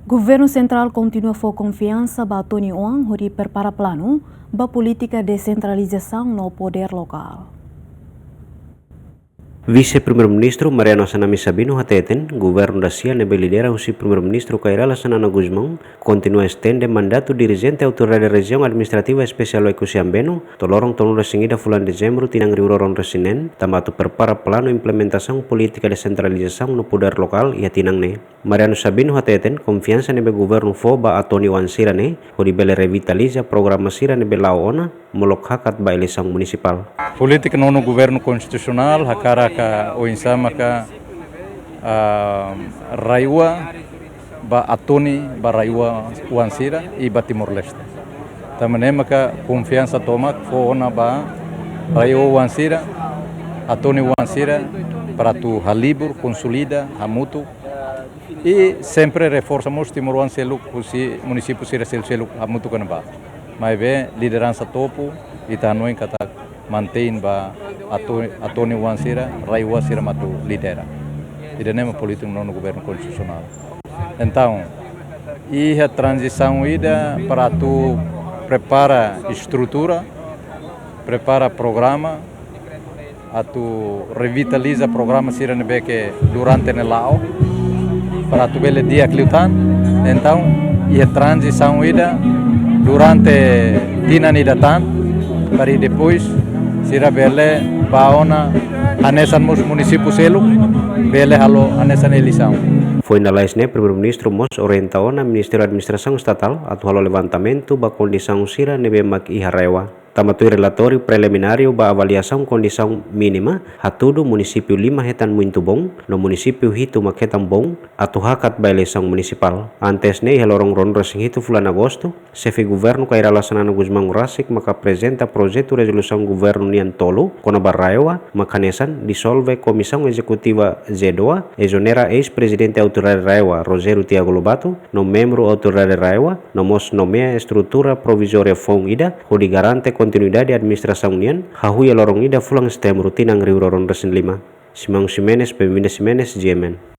Governo Central continua com confiança ba Tony Oang hodi prepara plano ba política descentralização no poder local. Vice-Primeiro-Ministro Mariano Sanami Sabino hateten, governo da Cia nebe lidera usi Primeiro-Ministro Kairala Sanana Guzmão, continua estende mandato dirigente autoridade região administrativa especial o Ekusiambeno, tolorong tonu resingida fulan dezembro tinang riuroron resinen, tamatu prepara plano implementação política descentralização no poder lokal ia tinang ne. Mariano Sabino hateten, confiança nebe governo fo ba Atoni Wansira ne, hodi bele revitaliza programa sira nebe laona, molok hakat ba eleição municipal. Política no governo constitucional, hakara ka o insama ka raiwa ba Atoni ba raiwa Wansira e ba Timor-Leste. Tamane maka confiança tomak fo ona ba raiwa Wansira, Atoni Wansira para tu halibur consolida hamutu e sempre reforçamos Timor-Leste si município sira selu hamutu kanaba. Mas be liderança topo e tanoi kata mantém ba Atoni Wansira, Raiwa Sira matu lidera. Tidak nema político no governo constitucional. Então, e a transição ida para tu prepara estrutura, prepara programa, a tu revitaliza programa Sira nebe que durante ne lao para tu bele dia cliutan. Então, e a transição ida durante tina nidatan para depois Sira bele baona anesan mus município selu bele halo anesan eleição. Foi na laisne Primeiro-Ministro mos orientaou na Ministério da Administração Estatal atu halo levantamento ba condição sira nebe mak iharewa. Tamatui relatório preliminário ba avaliação condição mínima hatudo município 5 hetan muito bom no município hitu mak hetan bom atu hakat ba eleição municipal. Antes ne helorong ronro sing hitu bulan agosto chefe governo Kairala Sanana Guzmão Rasik maka apresenta projeto resolução governo nian tolo kona barraewa makanesan dissolve comissão executiva Z2 exonera ex-presidente autoridade Raewa Rogério Tiago Lobato no membro autoridade Raewa no mos nomea estrutura provisória fong ida hodi garante continuidade administração nian hahui lorong ida fulang stem rutin ang riuroron resin 5 Simang Ximenes Pemimpin Ximenes GMN.